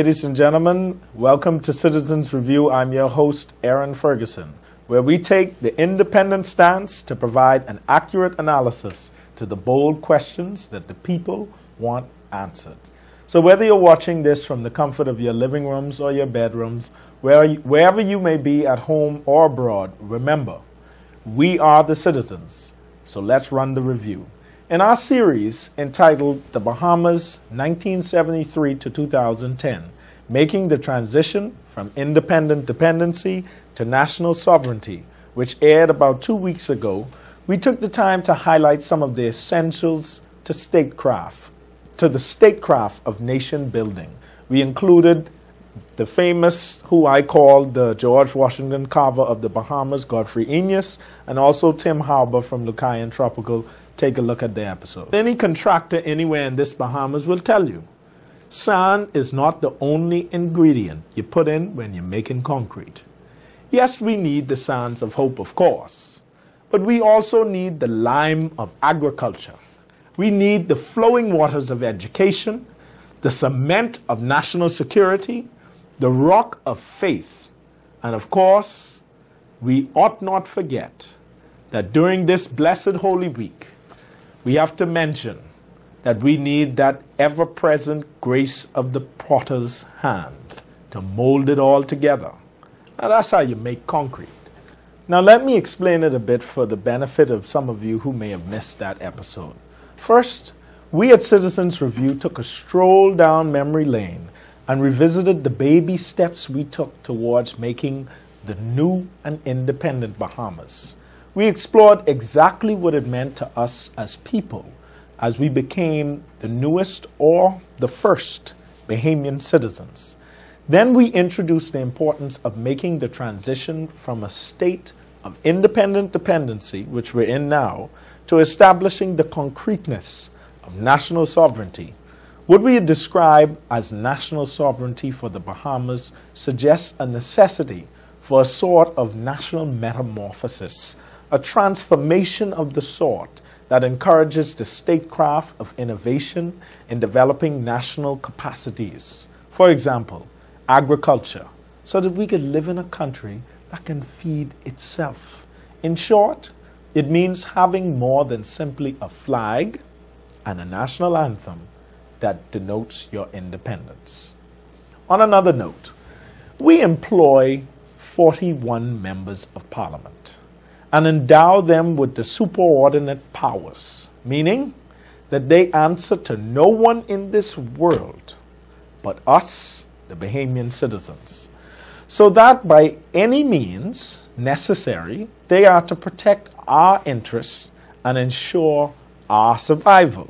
Ladies and gentlemen, welcome to Citizens Review. I'm your host, Aaron Ferguson, where we take the independent stance to provide an accurate analysis to the bold questions that the people want answered. So whether you're watching this from the comfort of your living rooms or your bedrooms, wherever you may be at home or abroad, remember, we are the citizens. So let's run the review. In our series entitled The Bahamas 1973 to 2010, Making the Transition from Independent Dependency to National Sovereignty, which aired about 2 weeks ago, we took the time to highlight some of the essentials to the statecraft of nation building. We included the famous, who I call the George Washington Carver of the Bahamas, Godfrey Enyas, and also Tim Harbour from Lucayan Tropical. Take a look at the episode. Any contractor anywhere in this Bahamas will tell you, sand is not the only ingredient you put in when you're making concrete. Yes, we need the sands of hope, of course, but we also need the lime of agriculture. We need the flowing waters of education, the cement of national security, the rock of faith, and of course, we ought not forget that during this blessed Holy Week, we have to mention that we need that ever-present grace of the potter's hand to mold it all together. Now that's how you make concrete. Now let me explain it a bit for the benefit of some of you who may have missed that episode. First, we at Citizens Review took a stroll down memory lane and revisited the baby steps we took towards making the new and independent Bahamas. We explored exactly what it meant to us as people as we became the newest or the first Bahamian citizens. Then we introduced the importance of making the transition from a state of independent dependency, which we're in now, to establishing the concreteness of national sovereignty. What we describe as national sovereignty for the Bahamas suggests a necessity for a sort of national metamorphosis, a transformation of the sort that encourages the statecraft of innovation in developing national capacities. For example, agriculture, so that we could live in a country that can feed itself. In short, it means having more than simply a flag and a national anthem that denotes your independence. On another note, we employ 41 members of Parliament and endow them with the superordinate powers, meaning that they answer to no one in this world but us, the Bahamian citizens, so that by any means necessary, they are to protect our interests and ensure our survival.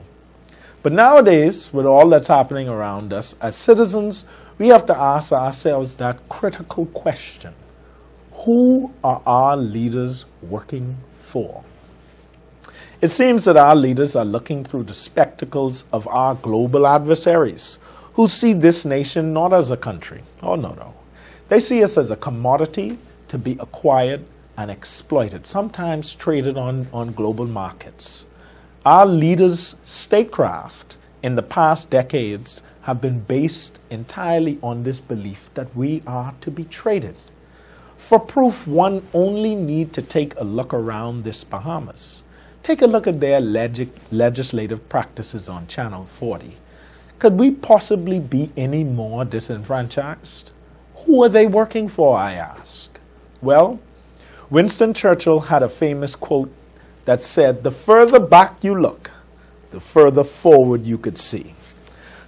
But nowadays, with all that's happening around us, as citizens, we have to ask ourselves that critical question: who are our leaders working for? It seems that our leaders are looking through the spectacles of our global adversaries, who see this nation not as a country. Oh, no. They see us as a commodity to be acquired and exploited, sometimes traded on global markets. Our leaders' statecraft in the past decades have been based entirely on this belief that we are to be traded. For proof, one only need to take a look around this Bahamas. Take a look at their legislative practices on Channel 40. Could we possibly be any more disenfranchised? Who are they working for, I ask? Well, Winston Churchill had a famous quote that said, "The further back you look, the further forward you could see."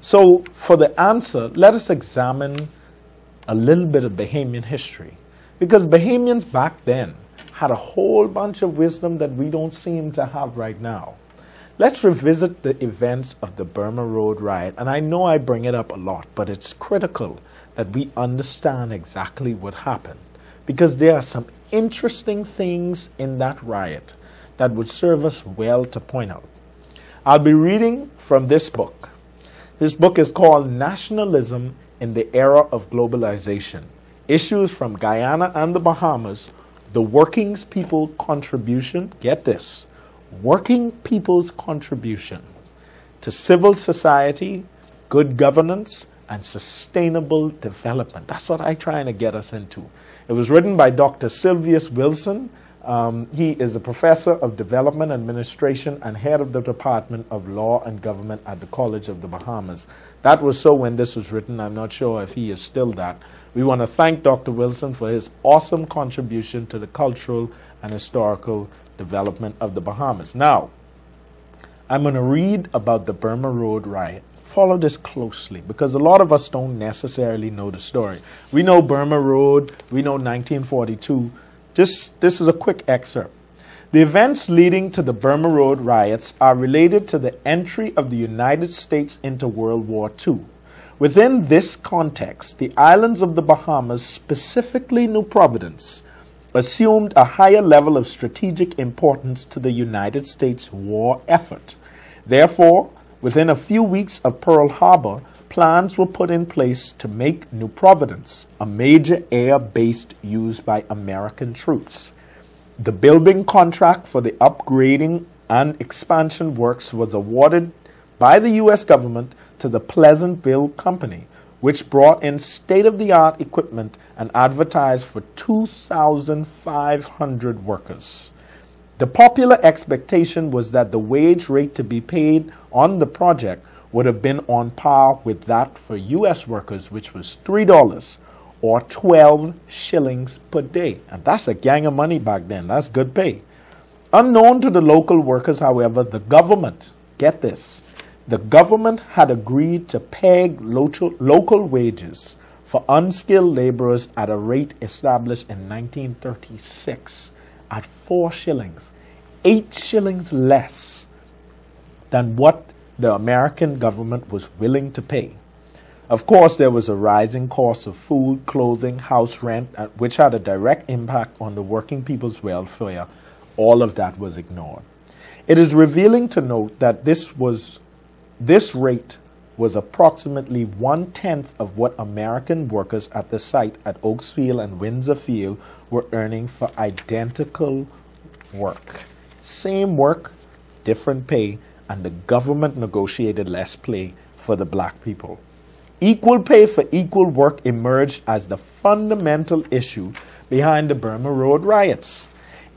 So for the answer, let us examine a little bit of Bahamian history. Because Bahamians back then had a whole bunch of wisdom that we don't seem to have right now. Let's revisit the events of the Burma Road riot. And I know I bring it up a lot, but it's critical that we understand exactly what happened. Because there are some interesting things in that riot that would serve us well to point out. I'll be reading from this book. This book is called Nationalism in the Era of Globalization. Issues from Guyana and the Bahamas, the working people's contribution, get this, working people's contribution to civil society, good governance, and Sustainable Development. That's what I'm trying to get us into. It was written by Dr. Sylvius Wilson. He is a professor of development administration and head of the Department of Law and Government at the College of the Bahamas. That was so when this was written. I'm not sure if he is still that. We want to thank Dr. Wilson for his awesome contribution to the cultural and historical development of the Bahamas. Now, I'm going to read about the Burma Road riot. Follow this closely because a lot of us don't necessarily know the story. We know Burma Road, we know 1942. This is a quick excerpt. The events leading to the Burma Road riots are related to the entry of the United States into World War II. Within this context, the islands of the Bahamas, specifically New Providence, assumed a higher level of strategic importance to the United States war effort. Therefore, within a few weeks of Pearl Harbor, plans were put in place to make New Providence a major air base used by American troops. The building contract for the upgrading and expansion works was awarded by the U.S. government to the Pleasantville Company, which brought in state-of-the-art equipment and advertised for 2,500 workers. The popular expectation was that the wage rate to be paid on the project would have been on par with that for U.S. workers, which was $3 or 12 shillings per day. And that's a gang of money back then. That's good pay. Unknown to the local workers, however, the government, get this, the government had agreed to peg local wages for unskilled laborers at a rate established in 1936 at 4 shillings, 8 shillings less than what the American government was willing to pay. Of course, there was a rising cost of food, clothing, house rent, which had a direct impact on the working people's welfare. All of that was ignored. It is revealing to note that this rate was approximately 1/10 of what American workers at the site at Oaksfield and Windsor Field were earning for identical work. Same work, different pay, and the government negotiated less pay for the black people. Equal pay for equal work emerged as the fundamental issue behind the Burma Road riots.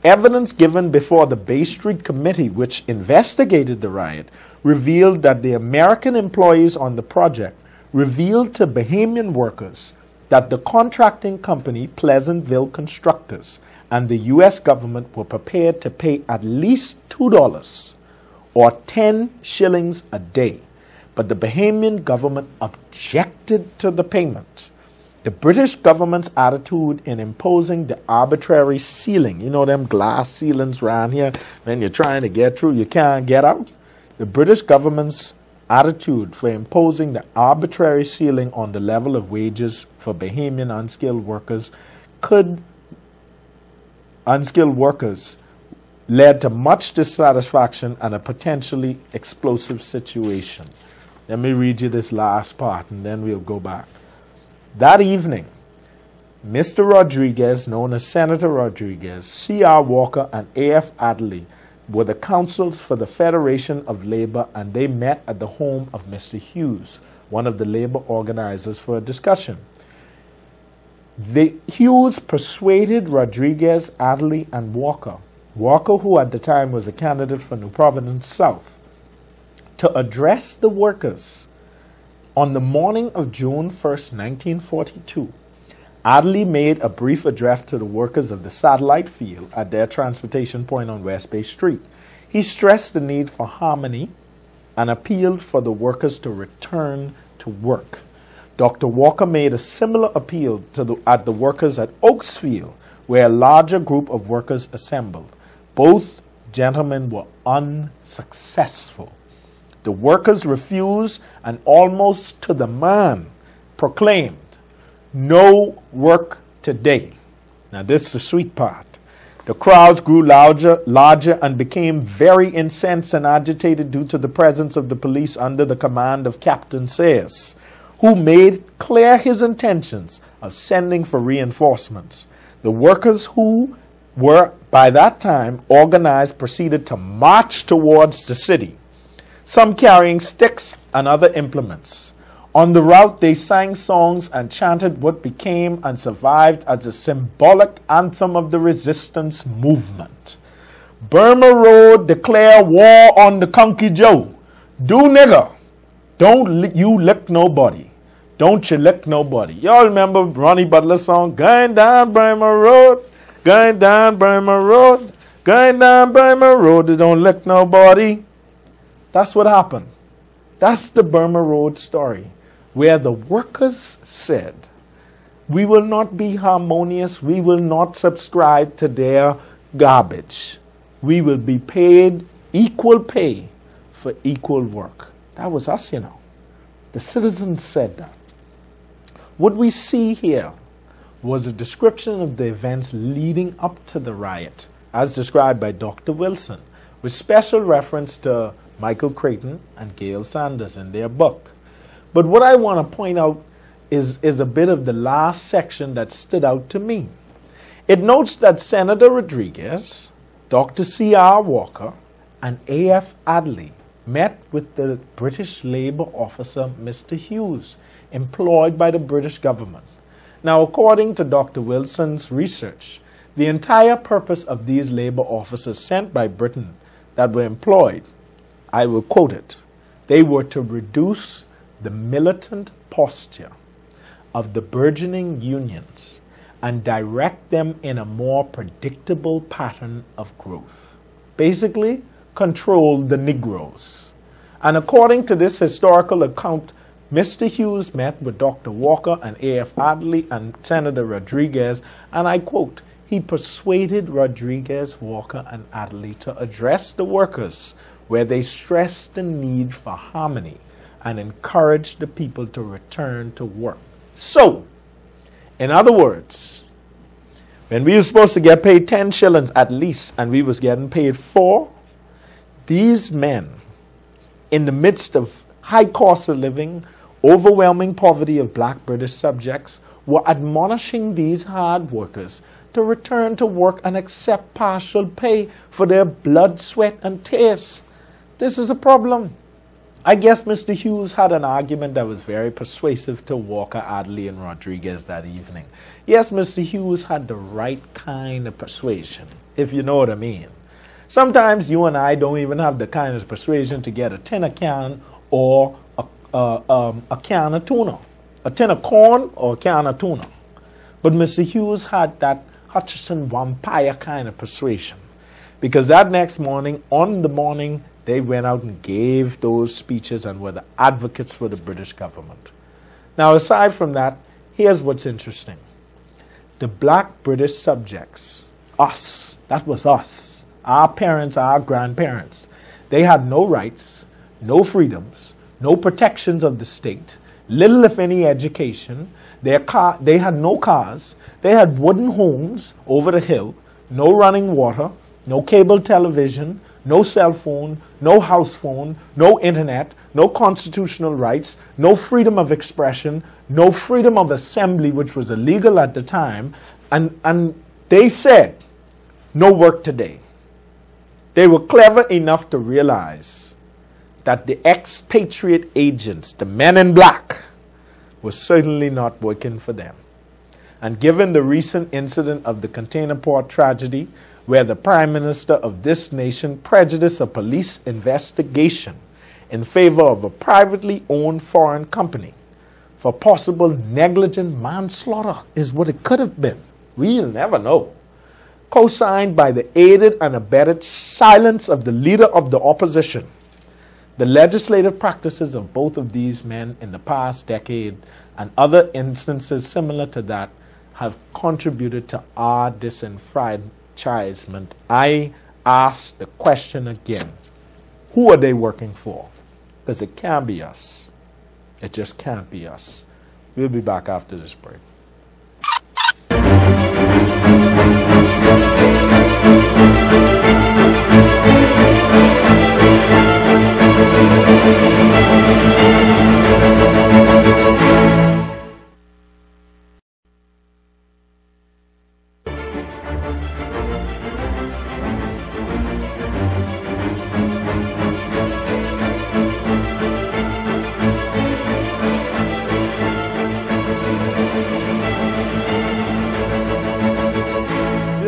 Evidence given before the Bay Street Committee, which investigated the riot, revealed that the American employees on the project revealed to Bahamian workers that the contracting company, Pleasantville Constructors, and the U.S. government were prepared to pay at least $2 or 10 shillings a day. But the Bahamian government objected to the payment. The British government's attitude in imposing the arbitrary ceiling, you know them glass ceilings around here, when you're trying to get through, you can't get out. The British government's attitude for imposing the arbitrary ceiling on the level of wages for Bahamian unskilled workers led to much dissatisfaction and a potentially explosive situation. Let me read you this last part and then we'll go back. That evening, Mr. Rodriguez, known as Senator Rodriguez, C.R. Walker, and A.F. Adderley were the counsels for the Federation of Labor, and they met at the home of Mr. Hughes, one of the labor organizers, for a discussion. Hughes persuaded Rodriguez, Adderley, and Walker, who at the time was a candidate for New Providence South, to address the workers. On the morning of June 1st, 1942, Adderley made a brief address to the workers of the satellite field at their transportation point on West Bay Street. He stressed the need for harmony and appealed for the workers to return to work. Dr. Walker made a similar appeal at the workers at Oaksfield, where a larger group of workers assembled. Both gentlemen were unsuccessful. The workers refused and almost to the man proclaimed, "No work today." Now this is the sweet part. The crowds grew larger and became very incensed and agitated due to the presence of the police under the command of Captain Sayers, who made clear his intentions of sending for reinforcements. The workers, who were by that time organized, proceeded to march towards the city, some carrying sticks and other implements. On the route, they sang songs and chanted what became and survived as a symbolic anthem of the resistance movement. Burma Road declare war on the Conky Joe. Do nigger. Don't you lick nobody. Don't you lick nobody. Y'all remember Ronnie Butler's song, Going Down Burma Road, going down Burma Road, going down Burma Road, don't lick nobody. That's what happened. That's the Burma Road story, where the workers said, we will not be harmonious, we will not subscribe to their garbage. We will be paid equal pay for equal work. That was us, you know. The citizens said that. What we see here was a description of the events leading up to the riot, as described by Dr. Wilson, with special reference to Michael Creighton and Gail Sanders in their book. But what I want to point out is a bit of the last section that stood out to me. It notes that Senator Rodriguez, Dr. C.R. Walker, and A.F. Adley met with the British Labour officer, Mr. Hughes, employed by the British government. Now, according to Dr. Wilson's research, the entire purpose of these Labour officers sent by Britain that were employed, I will quote it, they were to reduce the militant posture of the burgeoning unions and direct them in a more predictable pattern of growth. Basically, control the Negroes. And according to this historical account, Mr. Hughes met with Dr. Walker and A.F. Adley and Senator Rodriguez, and I quote, he persuaded Rodriguez, Walker, and Adley to address the workers where they stressed the need for harmony and encouraged the people to return to work. So, in other words, when we were supposed to get paid 10 shillings at least, and we was getting paid 4, these men, in the midst of high cost of living, overwhelming poverty of black British subjects, were admonishing these hard workers to return to work and accept partial pay for their blood, sweat, and tears. This is a problem. I guess Mr. Hughes had an argument that was very persuasive to Walker, Adley, and Rodriguez that evening. Yes, Mr. Hughes had the right kind of persuasion, if you know what I mean. Sometimes you and I don't even have the kind of persuasion to get a tin of can or a can of tuna, a tin of corn or a can of tuna. But Mr. Hughes had that Hutchison vampire kind of persuasion, because that next morning, on the morning, they went out and gave those speeches and were the advocates for the British government. Now, aside from that, here's what's interesting. The black British subjects, us, that was us, our parents, our grandparents, they had no rights, no freedoms, no protections of the state, little if any education. They had no cars. They had wooden homes over the hill, no running water, no cable television, no cell phone, no house phone, no internet, no constitutional rights, no freedom of expression, no freedom of assembly, which was illegal at the time. And they said, no work today. They were clever enough to realize that the expatriate agents, the men in black, were certainly not working for them. And given the recent incident of the container port tragedy, where the Prime Minister of this nation prejudiced a police investigation in favor of a privately owned foreign company for possible negligent manslaughter, is what it could have been. We'll never know. Co-signed by the aided and abetted silence of the leader of the opposition. The legislative practices of both of these men in the past decade and other instances similar to that have contributed to our disenfranchisement. I ask the question again, who are they working for? Because it can't be us. It just can't be us. We'll be back after this break.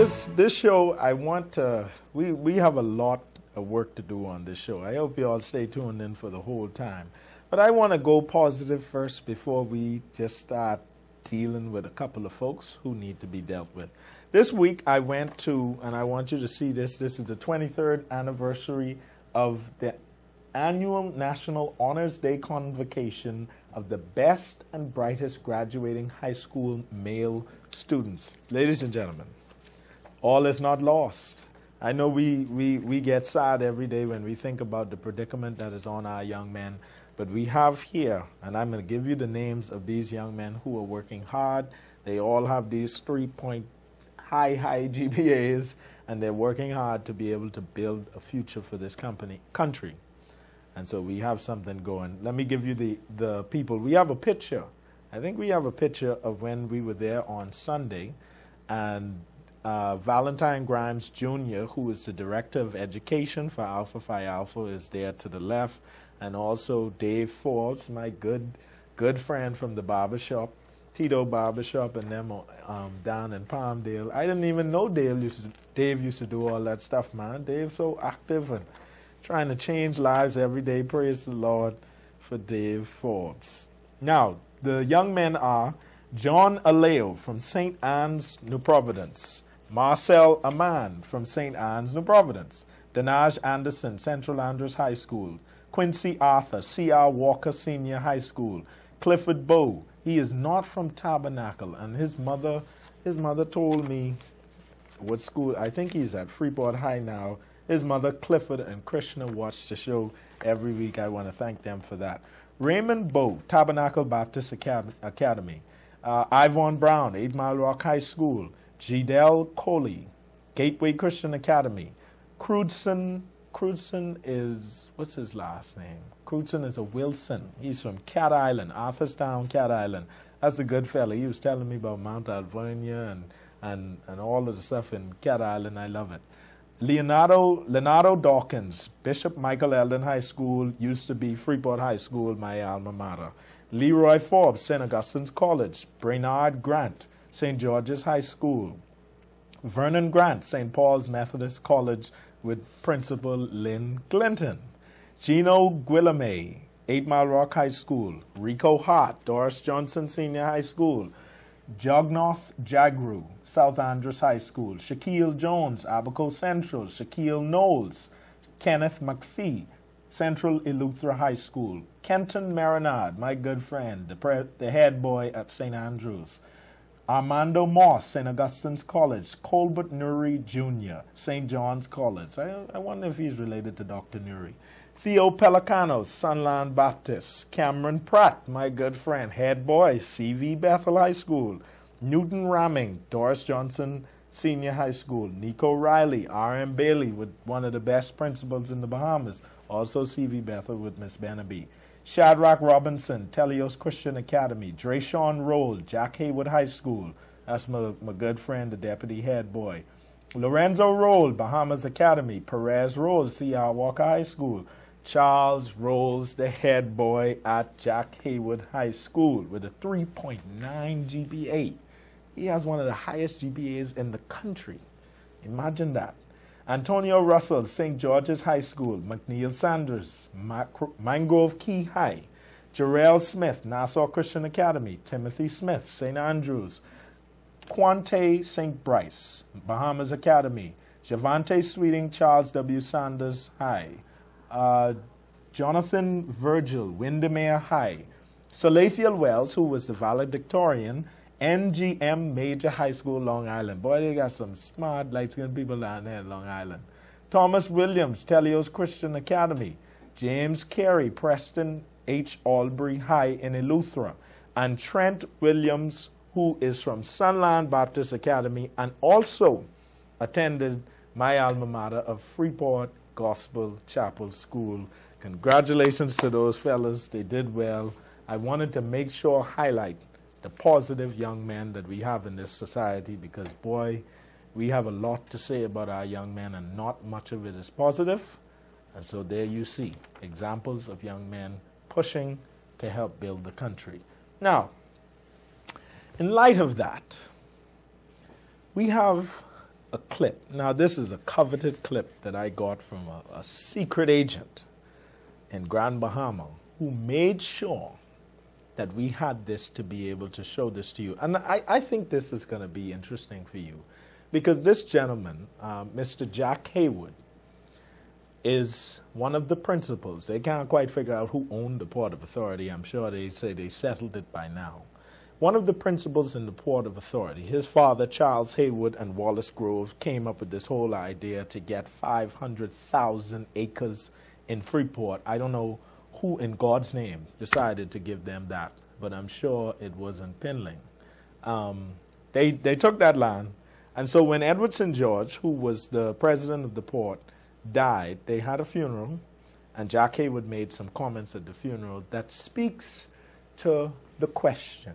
this show, I want to, we have a lot of work to do on this show. I hope you all stay tuned in for the whole time. But I want to go positive first before we just start dealing with a couple of folks who need to be dealt with. This week I went to, and I want you to see this is the 23rd anniversary of the annual National Honors Day convocation of the best and brightest graduating high school male students. Ladies and gentlemen, all is not lost. I know we get sad every day when we think about the predicament that is on our young men, but we have here, and I'm going to give you the names of these young men who are working hard. They all have these 3-point high GPAs, and they're working hard to be able to build a future for this country. And so we have something going. Let me give you the people. We have a picture. I think we have a picture of when we were there on Sunday, and Valentine Grimes Jr., who is the Director of Education for Alpha Phi Alpha, is there to the left, and also Dave Forbes, my good friend from the barbershop, Tito Barbershop, and them down in Palmdale. I didn't even know Dave used to do all that stuff, man. Dave's so active and trying to change lives every day. Praise the Lord for Dave Forbes. Now, the young men are John Aleo from St. Anne's, New Providence. Marcel Aman from St. Anne's, New Providence. Danaj Anderson, Central Andrews High School. Quincy Arthur, C.R. Walker Senior High School. Clifford Bowe, he is not from Tabernacle, and his mother told me what school. I think he's at Freeport High now. His mother, Clifford, and Krishna watch the show every week. I want to thank them for that. Raymond Bowe, Tabernacle Baptist Academy. Yvonne Brown, 8 Mile Rock High School. Gidel Coley, Gateway Christian Academy. Crudson is, what's his last name? Crudson is a Wilson. He's from Cat Island, Arthurstown, Cat Island. That's a good fella. He was telling me about Mount Alvernia and all of the stuff in Cat Island. I love it. Leonardo Dawkins, Bishop Michael Eldon High School, used to be Freeport High School, my alma mater. Leroy Forbes, St. Augustine's College. Brainard Grant, St. George's High School. Vernon Grant, St. Paul's Methodist College with Principal Lynn Clinton. Gino Guillaume, 8 Mile Rock High School. Rico Hart, Doris Johnson Senior High School. Jognoth Jagru, South Andrews High School. Shaquille Jones, Abaco Central. Shaquille Knowles, Kenneth McPhee, Central Eleuthera High School. Kenton Marinard, my good friend, the head boy at St. Andrews. Armando Moss, St. Augustine's College. Colbert Nuri Jr., St. John's College. I wonder if he's related to Dr. Nuri. Theo Pelicanos, Sunland Baptist. Cameron Pratt, my good friend, head boy, C.V. Bethel High School. Newton Ramming, Doris Johnson Senior High School. Nico Riley, R.M. Bailey, with one of the best principals in the Bahamas. Also C.V. Bethel with Miss Benaby. Shadrach Robinson, Telios Christian Academy. Drayshawn Roll, Jack Haywood High School. That's my good friend, the deputy head boy. Lorenzo Roll, Bahamas Academy. Perez Roll, C.R. Walker High School. Charles Rolls, the head boy at Jack Haywood High School with a 3.9 GPA. He has one of the highest GPAs in the country. Imagine that. Antonio Russell, St. George's High School. McNeil Sanders, Mangrove Key High. Jarrell Smith, Nassau Christian Academy. Timothy Smith, St. Andrews. Quante St. Bryce, Bahamas Academy. Javante Sweeting, Charles W. Sanders High. Jonathan Virgil, Windermere High. Salathiel Wells, who was the valedictorian, NGM Major High School, Long Island. Boy, they got some smart, light-skinned people down there in Long Island. Thomas Williams, Telios Christian Academy. James Carey, Preston H. Albury High in Eleuthera. And Trent Williams, who is from Sunland Baptist Academy and also attended my alma mater of Freeport Gospel Chapel School. Congratulations to those fellas. They did well. I wanted to make sure highlight the positive young men that we have in this society because, boy, we have a lot to say about our young men and not much of it is positive. And so there you see examples of young men pushing to help build the country. Now, in light of that, we have a clip. Now, this is a coveted clip that I got from a secret agent in Grand Bahama who made sure that we had this to be able to show this to you. And I think this is going to be interesting for you because this gentleman, Mr. Jack Haywood, is one of the principals. They can't quite figure out who owned the Port of Authority. I'm sure they say they settled it by now. One of the principals in the Port of Authority, his father, Charles Haywood, and Wallace Grove came up with this whole idea to get 500,000 acres in Freeport. I don't know who in God's name decided to give them that, but I'm sure it wasn't Pinling. They took that land, and so when Edward St. George, who was the president of the port, died, they had a funeral, and Jack Haywood made some comments at the funeral that speaks to the question,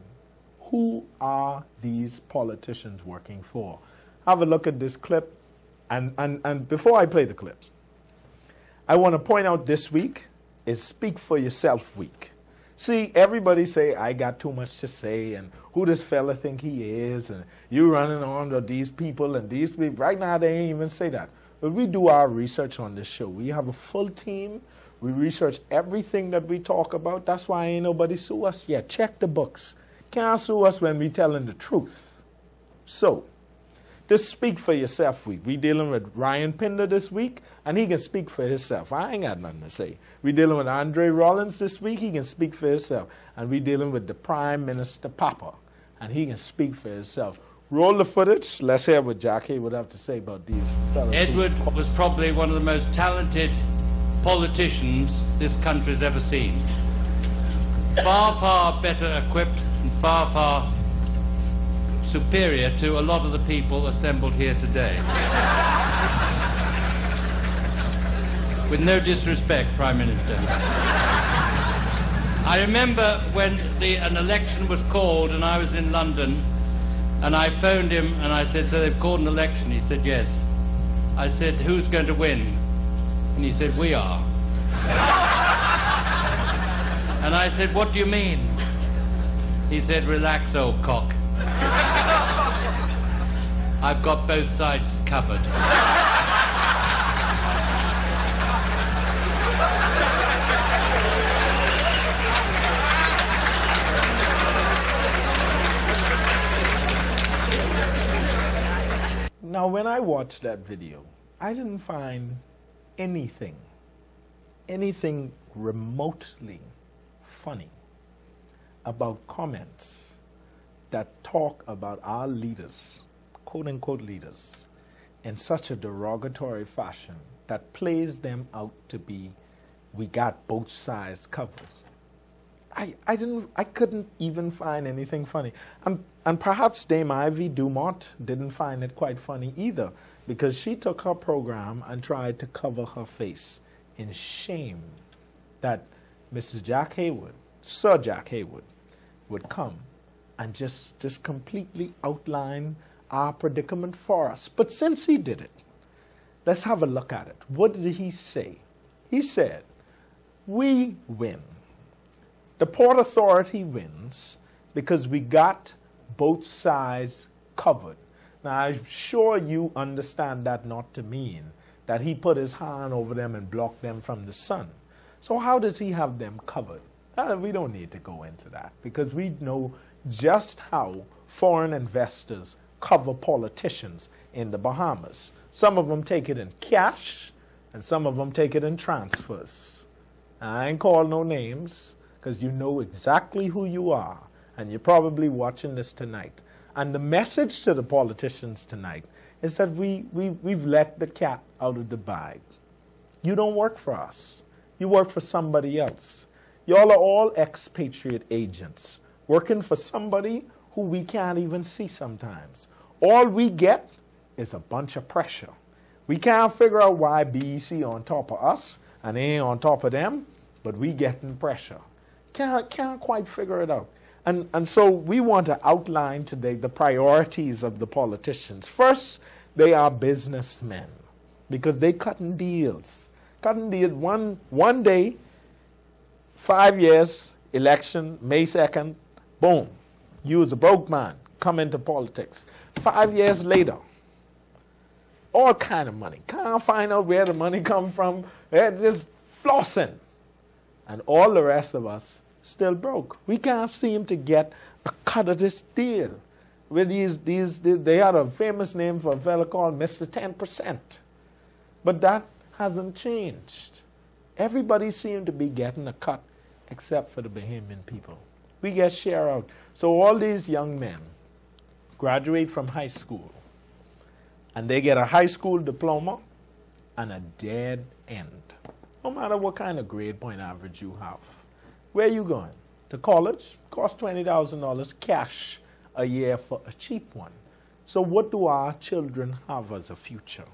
who are these politicians working for? Have a look at this clip, and before I play the clip, I want to point out this week is Speak for Yourself week. See, everybody say, I got too much to say, and who does fella think he is, and you running on to these people and these people. Right now, they ain't even say that. But we do our research on this show. We have a full team. We research everything that we talk about. That's why ain't nobody sue us yet. Check the books. Can't sue us when we telling the truth. So, this Speak for Yourself week. We dealing with Ryan Pinder this week, and he can speak for himself. I ain't got nothing to say. We dealing with Andre Rollins this week. He can speak for himself. And we dealing with the Prime Minister Papa, and he can speak for himself. Roll the footage. Let's hear what Jack Haywood have to say about these fellows. Edward was probably one of the most talented politicians this country's ever seen. Far, far better equipped and far, far superior to a lot of the people assembled here today. With no disrespect, Prime Minister. I remember when an election was called and I was in London, and I phoned him and I said, so they've called an election? He said, yes. I said, who's going to win? And he said, we are. And I said, what do you mean? He said, relax, old cock. I've got both sides covered. Now, when I watched that video, I didn't find anything remotely funny about comments that talk about our leaders, quote-unquote leaders, in such a derogatory fashion that plays them out to be, we got both sides covered. I couldn't even find anything funny. And perhaps Dame Ivy Dumont didn't find it quite funny either, because she took her program and tried to cover her face in shame that Mr. Jack Haywood, Sir Jack Haywood, would come and just completely outline our predicament for us. But since he did it, let's have a look at it. What did he say? He said, we win. The Port Authority wins because we got both sides covered. Now, I'm sure you understand that not to mean that he put his hand over them and blocked them from the sun. So how does he have them covered? We don't need to go into that because we know just how foreign investors cover politicians in the Bahamas. Some of them take it in cash and some of them take it in transfers. I ain't call no names, because you know exactly who you are, and you're probably watching this tonight. And the message to the politicians tonight is that we've let the cat out of the bag. You don't work for us. You work for somebody else. Y'all are all expatriate agents, working for somebody who we can't even see sometimes. All we get is a bunch of pressure. We can't figure out why BEC on top of us, and they ain't on top of them, but we getting pressure. Can't quite figure it out. And so we want to outline today the priorities of the politicians. First, they are businessmen because they cutting deals. Cutting deals one day, 5 years, election, May 2nd, boom. You as a broke man come into politics. 5 years later, all kind of money. Can't find out where the money come from. They're just flossing. And all the rest of us still broke. We can't seem to get a cut of this deal. With they had a famous name for a fellow called Mr. 10%. But that hasn't changed. Everybody seemed to be getting a cut except for the Bahamian people. We get share out. So all these young men graduate from high school and they get a high school diploma and a dead end. No matter what kind of grade point average you have. Where are you going? To college? Costs $20,000 cash a year for a cheap one. So what do our children have as a future?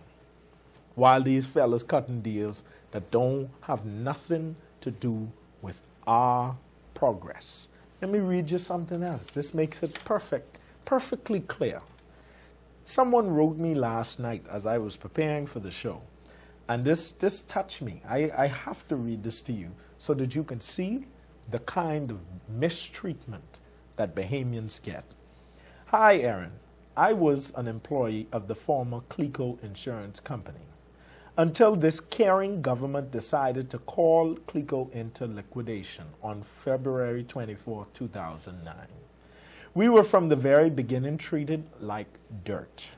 While these fellas cutting deals that don't have nothing to do with our progress. Let me read you something else. This makes it perfectly clear. Someone wrote me last night as I was preparing for the show. And this touched me. I have to read this to you so that you can see the kind of mistreatment that Bahamians get. Hi, Aaron. I was an employee of the former Clico Insurance Company until this caring government decided to call Clico into liquidation on February 24, 2009. We were from the very beginning treated like dirt.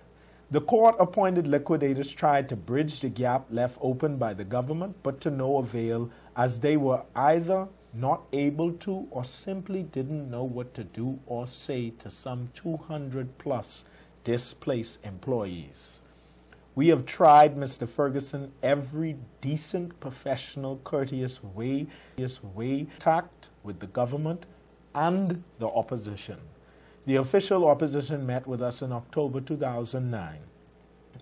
The court-appointed liquidators tried to bridge the gap left open by the government, but to no avail, as they were either not able to or simply didn't know what to do or say to some 200-plus displaced employees. We have tried, Mr. Ferguson, every decent, professional, courteous way tact with the government and the opposition. The official opposition met with us in October 2009.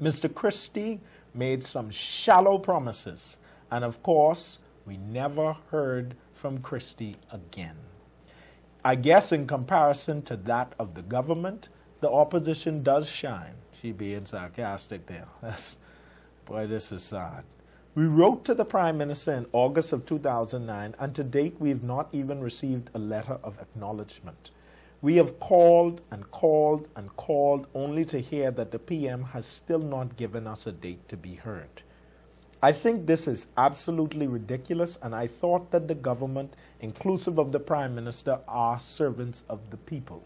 Mr. Christie made some shallow promises, and of course, we never heard from Christie again. I guess in comparison to that of the government, the opposition does shine. She being sarcastic there. Boy, this is sad. We wrote to the Prime Minister in August of 2009, and to date we have not even received a letter of acknowledgement. We have called and called and called only to hear that the PM has still not given us a date to be heard. I think this is absolutely ridiculous, and I thought that the government, inclusive of the Prime Minister, are servants of the people.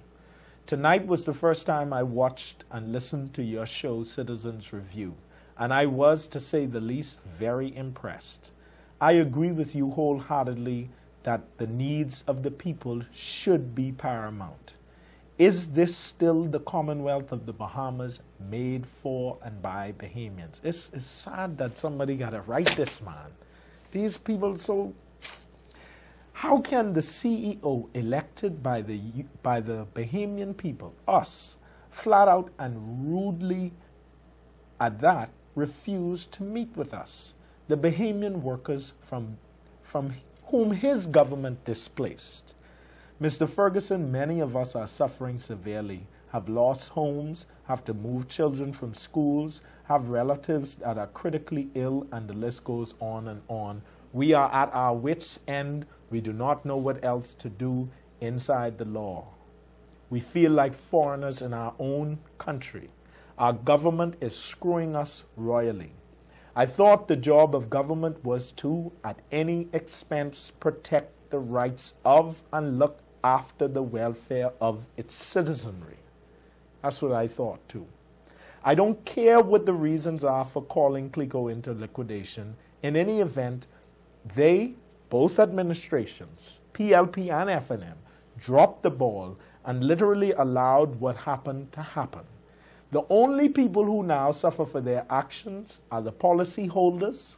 Tonight was the first time I watched and listened to your show, Citizens Review, and I was, to say the least, very impressed. I agree with you wholeheartedly that the needs of the people should be paramount. Is this still the Commonwealth of the Bahamas made for and by Bahamians? It's sad that somebody got to write this, man. These people, so how can the CEO elected by the Bahamian people, us, flat out and rudely at that, refuse to meet with us, the Bahamian workers from whom his government displaced? Mr. Ferguson, many of us are suffering severely, have lost homes, have to move children from schools, have relatives that are critically ill, and the list goes on and on. We are at our wits' end. We do not know what else to do inside the law. We feel like foreigners in our own country. Our government is screwing us royally. I thought the job of government was to, at any expense, protect the rights of and look after the welfare of its citizenry. That's what I thought too. I don't care what the reasons are for calling Clico into liquidation. In any event, they, both administrations, PLP and FNM, dropped the ball and literally allowed what happened to happen. The only people who now suffer for their actions are the policy holders,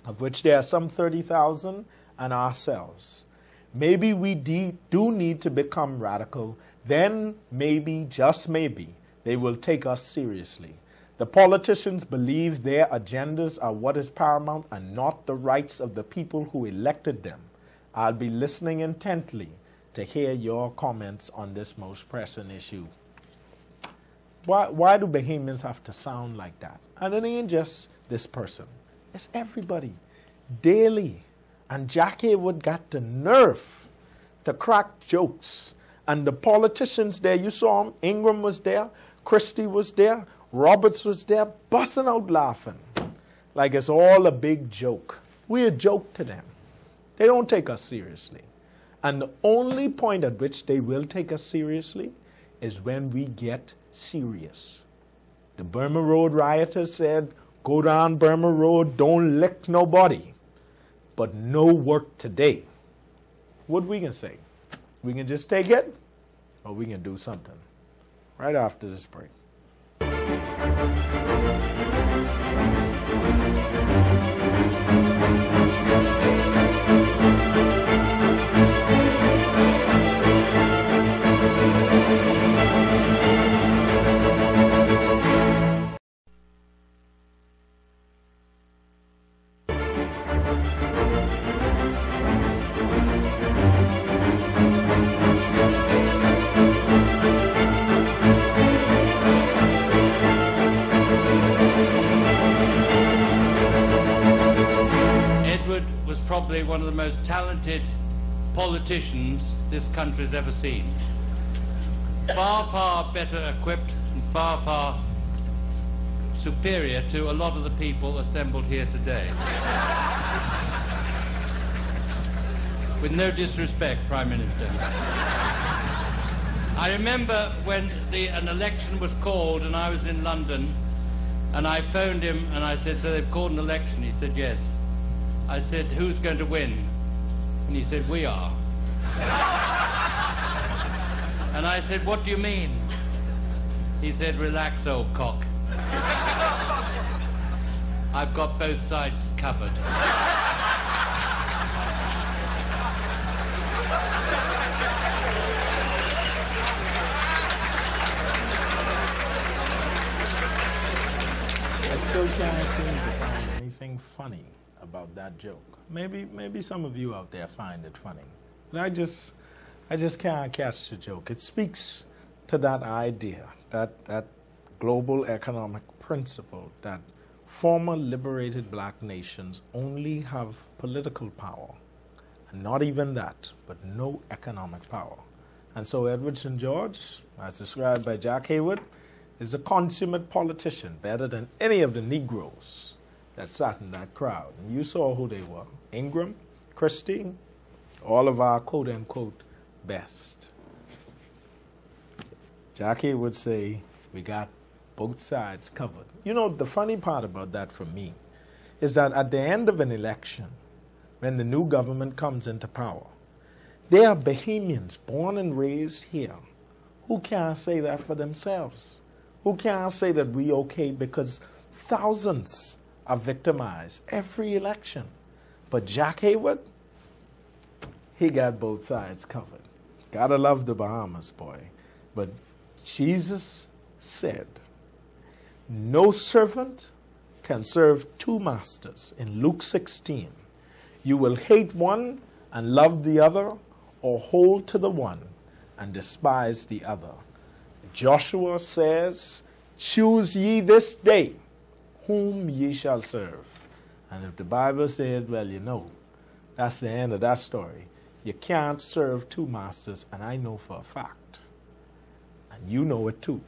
of which there are some 30,000, and ourselves. Maybe we do need to become radical. Then maybe, just maybe, they will take us seriously. The politicians believe their agendas are what is paramount and not the rights of the people who elected them. I'll be listening intently to hear your comments on this most pressing issue. Why do Bahamians have to sound like that? And it ain't just this person. It's everybody. Daily. And Jack Haywood got the nerve to crack jokes. And the politicians there, you saw them. Ingram was there. Christie was there. Roberts was there busting out laughing like it's all a big joke. We're a joke to them. They don't take us seriously. And the only point at which they will take us seriously is when we get serious. The Burma Road rioters said, go down Burma Road, don't lick nobody. But no work today. What we can say? We can just take it, or we can do something. Right after this break. Probably one of the most talented politicians this country's ever seen. Far, far better equipped and far, far superior to a lot of the people assembled here today. With no disrespect, Prime Minister. I remember when an election was called and I was in London and I phoned him and I said, so they've called an election? He said, yes. I said, who's going to win? And he said, we are. And I said, what do you mean? He said, relax, old cock. I've got both sides covered. I still can't seem to find anything funny about that joke. Maybe some of you out there find it funny. But I just can't catch the joke. It speaks to that idea, that global economic principle that former liberated black nations only have political power. And not even that, but no economic power. And so Edward St. George, as described by Jack Haywood, is a consummate politician, better than any of the Negroes that sat in that crowd. And you saw who they were. Ingram, Christie, all of our quote-unquote best. Jackie would say, we got both sides covered. You know, the funny part about that for me is that at the end of an election, when the new government comes into power, they are Bahamians born and raised here who can't say that for themselves, who can't say that we okay, because thousands are victimized every election. But Jack Haywood, he got both sides covered. Gotta love the Bahamas, boy. But Jesus said, no servant can serve two masters. In Luke 16, you will hate one and love the other, or hold to the one and despise the other. Joshua says, choose ye this day whom ye shall serve. And if the Bible says, well, you know, that's the end of that story. You can't serve two masters, and I know for a fact, and you know it too,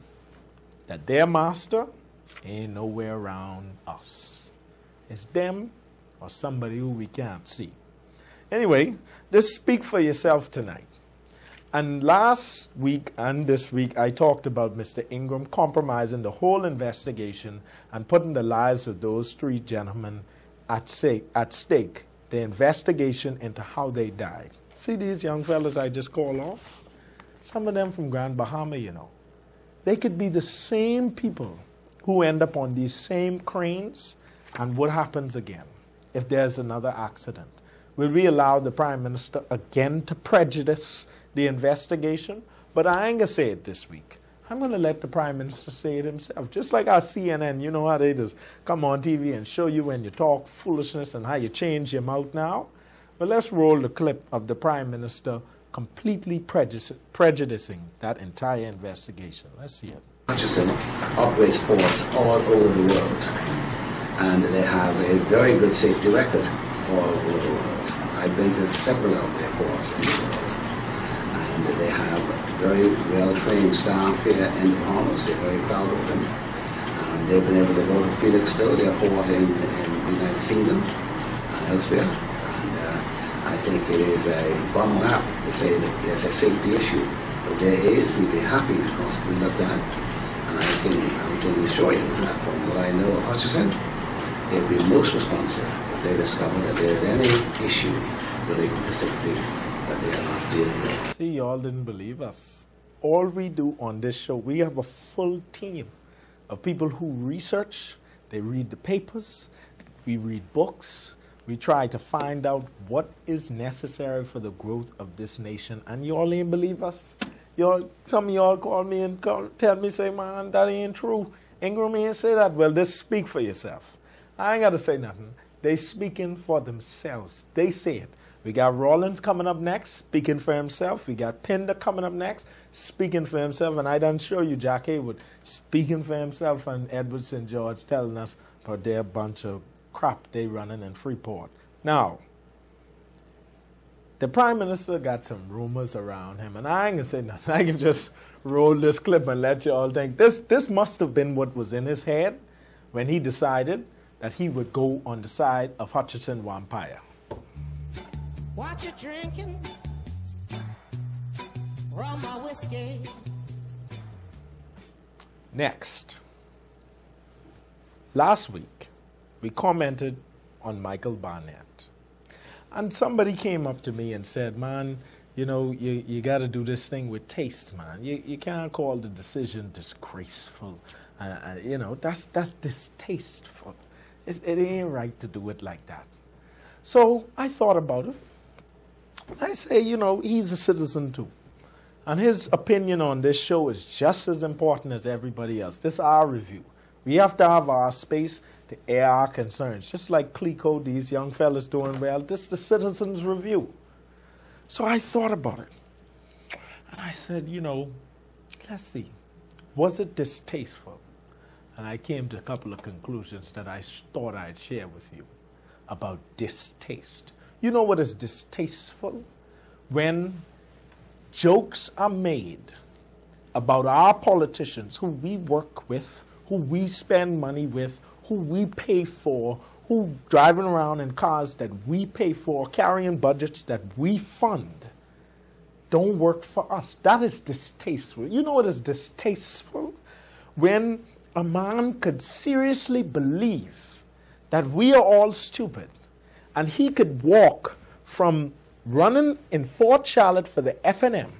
that their master ain't nowhere around us. It's them or somebody who we can't see. Anyway, just speak for yourself tonight. And last week and this week, I talked about Mr. Ingram compromising the whole investigation and putting the lives of those three gentlemen at stake, the investigation into how they died. See these young fellas I just called off? Some of them from Grand Bahama, you know. They could be the same people who end up on these same cranes, and what happens again if there's another accident? Will we allow the Prime Minister again to prejudice the investigation? But I ain't going to say it this week. I'm going to let the Prime Minister say it himself. Just like our CNN, you know how they just come on TV and show you when you talk foolishness and how you change your mouth now? Well, let's roll the clip of the Prime Minister completely prejudicing that entire investigation. Let's see it. Hutchison operates ports all over the world, and they have a very good safety record all over the world. I've been to several of their ports in the world, and they have very well-trained staff here in the Bahamas. We're very proud of them, And they've been able to go to Felixstowe, the port in the United Kingdom and elsewhere. And I think it is a bottom up to say that there's a safety issue. But there is, we'd be happy, of course, to be looked at. And I can assure you that from what I know of Hutchison, they'll be most responsive if they discover that there's any issue relating to safety that they are not dealing with. See, y'all didn't believe us. All we do on this show, we have a full team of people who research, they read the papers, we read books, we try to find out what is necessary for the growth of this nation, and y'all ain't believe us. Some of y'all call me and tell me, say, man, that ain't true. Ingram ain't say that. Well, just speak for yourself. I ain't got to say nothing. They speaking for themselves. They say it. We got Rollins coming up next, speaking for himself. We got Pinder coming up next, speaking for himself. And I done show you Jack Haywood speaking for himself and Edward St. George telling us about their bunch of crap they running in Freeport. Now, the Prime Minister got some rumors around him, and I ain't gonna say nothing. I can just roll this clip and let you all think. This must have been what was in his head when he decided that he would go on the side of Hutchison Whampoa. What you drinking? Rum or whiskey? Next. Last week, we commented on Michael Barnett. And somebody came up to me and said, man, you know, you got to do this thing with taste, man. You can't call the decision disgraceful. You know, that's distasteful. It ain't right to do it like that. So I thought about it. I say, you know, he's a citizen too. And his opinion on this show is just as important as everybody else. This is our review. We have to have our space to air our concerns. Just like Clico, these young fellas doing well, this is the citizens' review. So I thought about it. And I said, you know, let's see. Was it distasteful? And I came to a couple of conclusions that I thought I'd share with you about distaste. You know what is distasteful? When jokes are made about our politicians who we work with, who we spend money with, who we pay for, who driving around in cars that we pay for, carrying budgets that we fund, don't work for us. That is distasteful. You know what is distasteful? When a man could seriously believe that we are all stupid, and he could walk from running in Fort Charlotte for the FNM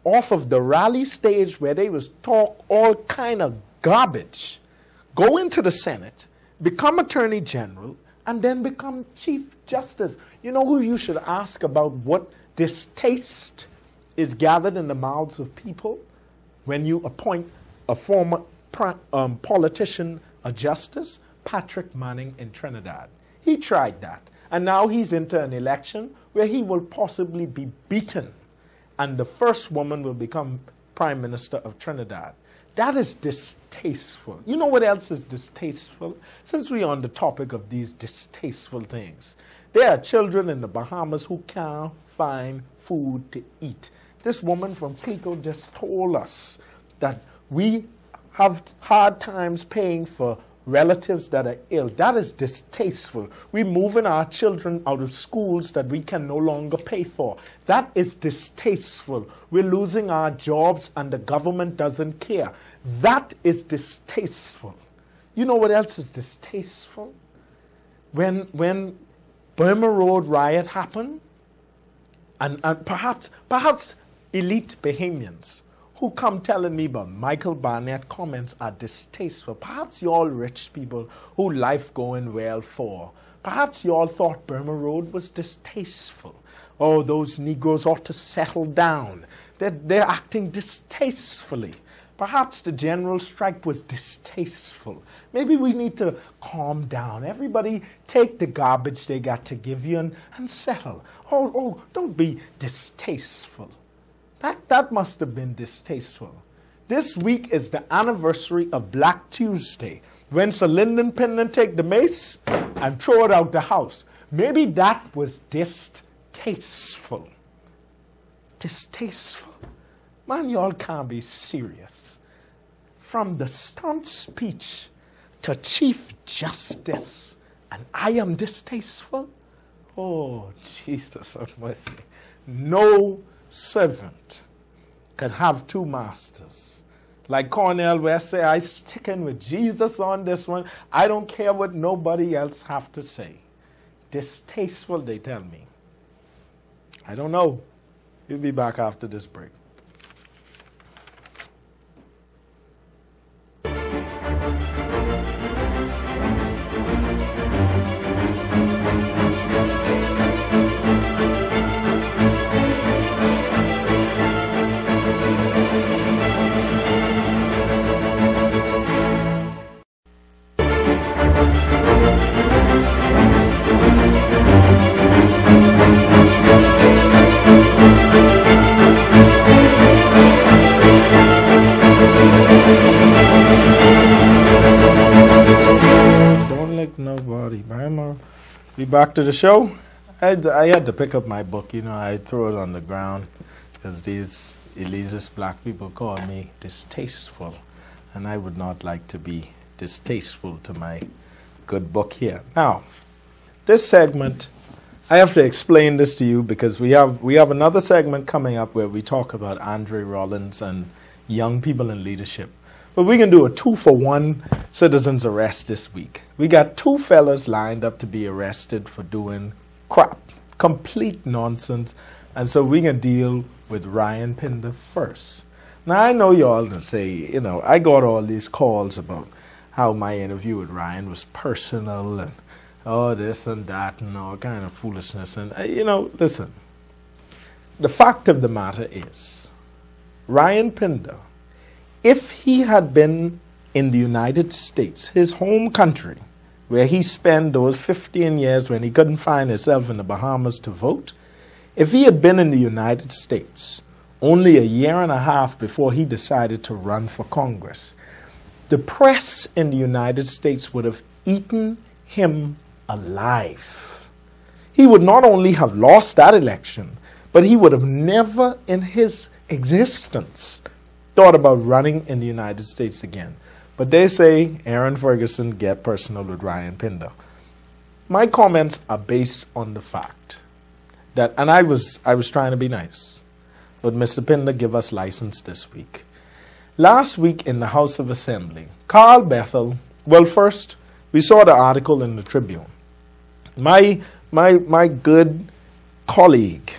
off of the rally stage where they was talk all kind of garbage, go into the Senate, become Attorney General, and then become Chief Justice. You know who you should ask about what distaste is gathered in the mouths of people? When you appoint a former politician a justice? Patrick Manning in Trinidad. He tried that. And now he's into an election where he will possibly be beaten. And the first woman will become Prime Minister of Trinidad. That is distasteful. You know what else is distasteful? Since we're on the topic of these distasteful things, there are children in the Bahamas who can't find food to eat. This woman from Clico just told us that we have hard times paying for relatives that are ill. That is distasteful. We're moving our children out of schools that we can no longer pay for. That is distasteful. We're losing our jobs and the government doesn't care. That is distasteful. You know what else is distasteful? When Burma Road riot happened, and perhaps elite Bahamians who come telling me about Michael Barnett comments are distasteful. Perhaps you all rich people who life going well for. Perhaps you all thought Burma Road was distasteful. Oh, those Negroes ought to settle down. They're acting distastefully. Perhaps the general strike was distasteful. Maybe we need to calm down. Everybody take the garbage they got to give you and settle. Oh, don't be distasteful. That must have been distasteful. This week is the anniversary of Black Tuesday, when Sir Lyndon Pinden take the mace and throw it out the house. Maybe that was distasteful. Distasteful? Man, y'all can't be serious. From the stunt speech to Chief Justice, and I am distasteful? Oh, Jesus have mercy. No servant could have two masters. Like Cornel West say, I stick in with Jesus on this one. I don't care what nobody else have to say. Distasteful, they tell me. I don't know. We'll be back after this break. Be back to the show. I had to pick up my book. You know, I throw it on the ground because these elitist black people call me distasteful, and I would not like to be distasteful to my good book here. Now, this segment, I have to explain this to you because we have another segment coming up where we talk about Andre Rollins and young people in leadership. But we can do a 2-for-1 citizens arrest this week. We got two fellas lined up to be arrested for doing crap, complete nonsense. And so we can deal with Ryan Pinder first. Now, I know y'all to say, you know, I got all these calls about how my interview with Ryan was personal and all this and that and all kind of foolishness. And, you know, listen, the fact of the matter is, Ryan Pinder, if he had been in the United States, his home country, where he spent those 15 years when he couldn't find himself in the Bahamas to vote, if he had been in the United States only a year and a half before he decided to run for Congress, the press in the United States would have eaten him alive. He would not only have lost that election, but he would have never in his existence thought about running in the United States again. But they say, Aaron Ferguson, get personal with Ryan Pinder. My comments are based on the fact that, and I was trying to be nice, but Mr. Pinder give us license this week. Last week in the House of Assembly, Carl Bethel, well, first, we saw the article in the Tribune. My good colleague,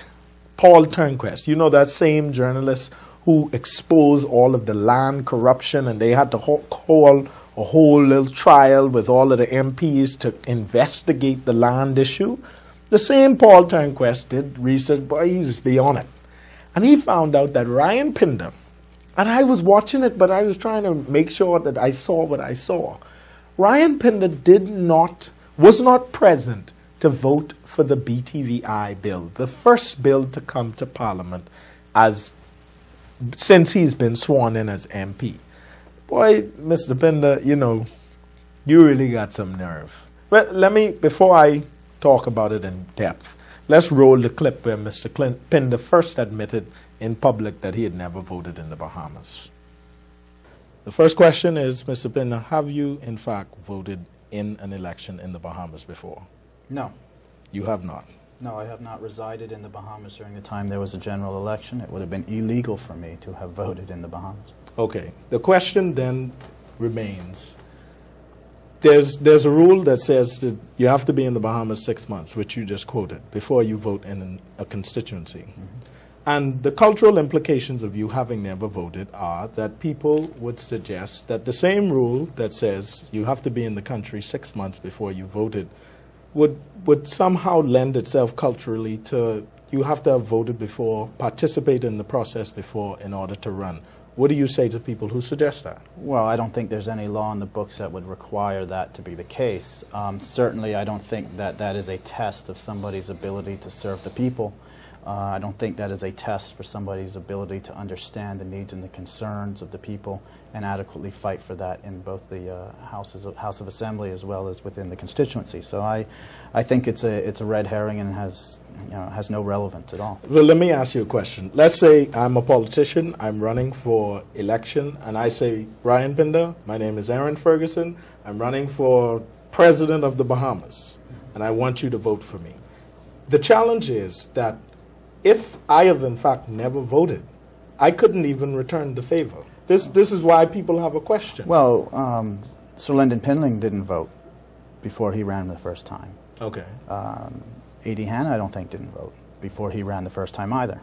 Paul Turnquest, you know, that same journalist who exposed all of the land corruption, and they had to call a whole little trial with all of the MPs to investigate the land issue. The same Paul Turnquest did research, boy, he was beyond it. And he found out that Ryan Pinder, and I was watching it, but I was trying to make sure that I saw what I saw. Ryan Pinder was not present to vote for the BTVI bill, the first bill to come to Parliament since he's been sworn in as MP. Boy, Mr. Pinder, you know, you really got some nerve. But before I talk about it in depth, let's roll the clip where Mr. Pinder first admitted in public that he had never voted in the Bahamas. The first question is, Mr. Pinder, have you in fact voted in an election in the Bahamas before? No. You have not? No, I have not resided in the Bahamas during the time there was a general election. It would have been illegal for me to have voted in the Bahamas. Okay. The question then remains, there's a rule that says that you have to be in the Bahamas 6 months, which you just quoted, before you vote in a constituency. Mm-hmm. And the cultural implications of you having never voted are that people would suggest that the same rule that says you have to be in the country 6 months before you voted would somehow lend itself culturally to you have to have voted before, participated in the process before in order to run. What do you say to people who suggest that? Well, I don't think there's any law in the books that would require that to be the case. Certainly, I don't think that that is a test of somebody's ability to serve the people. I don't think that is a test for somebody's ability to understand the needs and the concerns of the people and adequately fight for that in both the House of Assembly as well as within the constituency. So I think it's a red herring and has no relevance at all. Well, let me ask you a question. Let's say I'm a politician, I'm running for election, and I say, Ryan Pinder, my name is Aaron Ferguson, I'm running for president of the Bahamas, and I want you to vote for me. The challenge is that if I have in fact never voted, I couldn't even return the favor. This is why people have a question. Well, Sir Lyndon Pinling didn't vote before he ran the first time. Okay. A.D. Hanna, I don't think, didn't vote before he ran the first time either.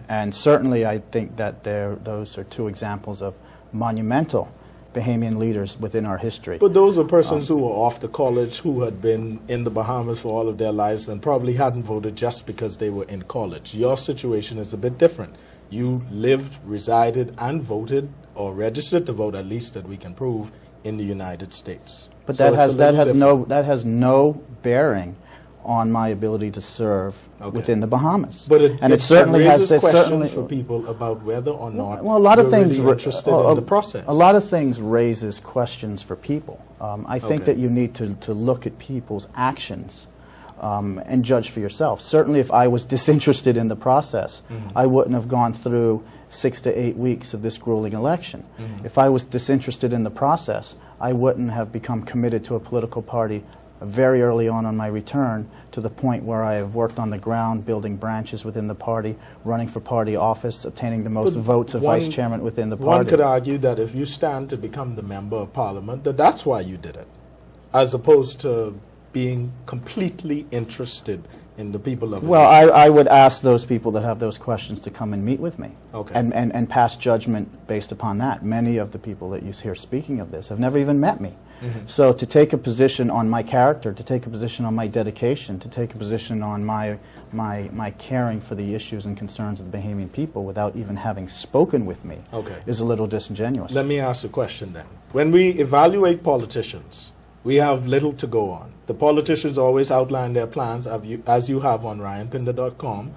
And certainly I think that those are two examples of monumental Bahamian leaders within our history. But those were persons who were off to college, who had been in the Bahamas for all of their lives and probably hadn't voted just because they were in college. Your situation is a bit different. You lived, resided, and voted, or registered to vote, at least that we can prove, in the United States. But So that has no bearing on my ability to serve within the Bahamas. But it certainly raises has questions for people about whether or not well, a lot of things really interested in the process. A lot of things raises questions for people. I think that you need to look at people's actions and judge for yourself. Certainly, if I was disinterested in the process, I wouldn't have gone through 6 to 8 weeks of this grueling election. If I was disinterested in the process, I wouldn't have become committed to a political party very early on my return, to the point where I have worked on the ground, building branches within the party, running for party office, obtaining the most votes of vice chairman within the party. One could argue that if you stand to become the member of parliament, that's why you did it, as opposed to being completely interested in the people of it. Well, I would ask those people that have those questions to come and meet with me and pass judgment based upon that. Many of the people that you hear speaking of this have never even met me. So to take a position on my character, to take a position on my dedication, to take a position on my caring for the issues and concerns of the Bahamian people without even having spoken with me is a little disingenuous. Let me ask a question then. When we evaluate politicians, we have little to go on. The politicians always outline their plans, as you have on ryanpinder.com,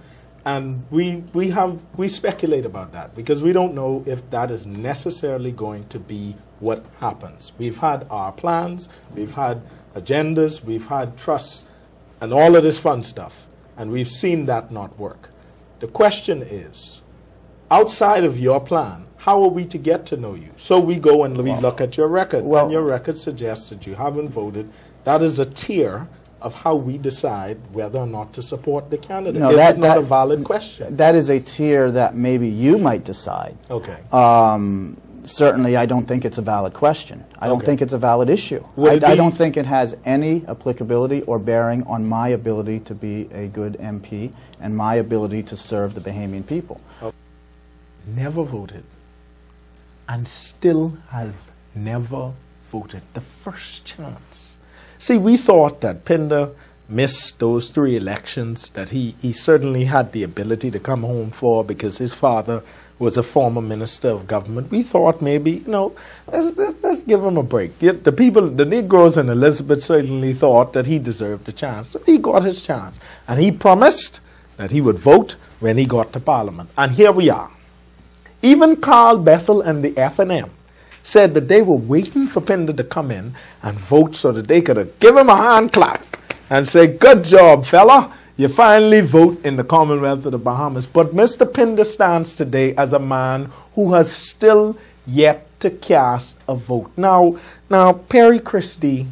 and we speculate about that because we don't know if that is necessarily going to be what happens. We've had our plans, we've had agendas, we've had trusts, and all of this fun stuff, and we've seen that not work. The question is, outside of your plan, how are we to get to know you? So we go and we look at your record, and your record suggests that you haven't voted. That is a tier of how we decide whether or not to support the candidate. No, that's not a valid question. That is a tier that maybe you might decide. Certainly, I don't think it's a valid question. I don't think it's a valid issue. I don't think it has any applicability or bearing on my ability to be a good MP and my ability to serve the Bahamian people. Never voted, and still have never voted. The first chance. See, we thought that Pinder missed those 3 elections that he certainly had the ability to come home for because his father was a former minister of government. We thought maybe, let's give him a break. The people, the Negroes in Elizabeth certainly thought that he deserved a chance. So he got his chance. And he promised that he would vote when he got to Parliament. And here we are. Even Carl Bethel and the FNM said that they were waiting for Pinder to come in and vote so that they could give him a hand clap and say, good job, fella. You finally vote in the Commonwealth of the Bahamas. But Mr. Pinder stands today as a man who has still yet to cast a vote. Now Perry Christie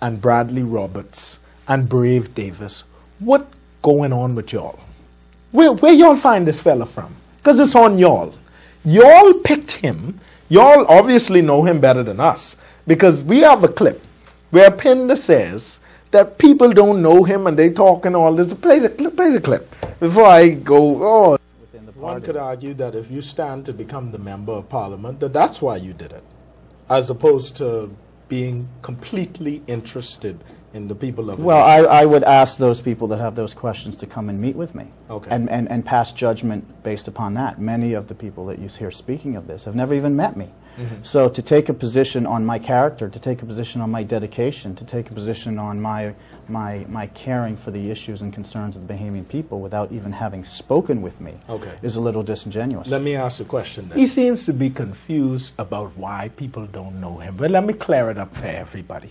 and Bradley Roberts and Brave Davis, what going on with y'all? Where y'all find this fella from? Because it's on y'all. Y'all picked him. Y'all obviously know him better than us because we have a clip where Pinder says that people don't know him and they talk and all this. Play the clip before I go. One could argue that if you stand to become the member of parliament, that's why you did it, as opposed to being completely interested in the people of it. Well, I would ask those people that have those questions to come and meet with me and pass judgment based upon that. Many of the people that you hear speaking of this have never even met me. So to take a position on my character, to take a position on my dedication, to take a position on my caring for the issues and concerns of the Bahamian people without even having spoken with me is a little disingenuous. Let me ask a question then. He seems to be confused about why people don't know him. But let me clear it up for everybody.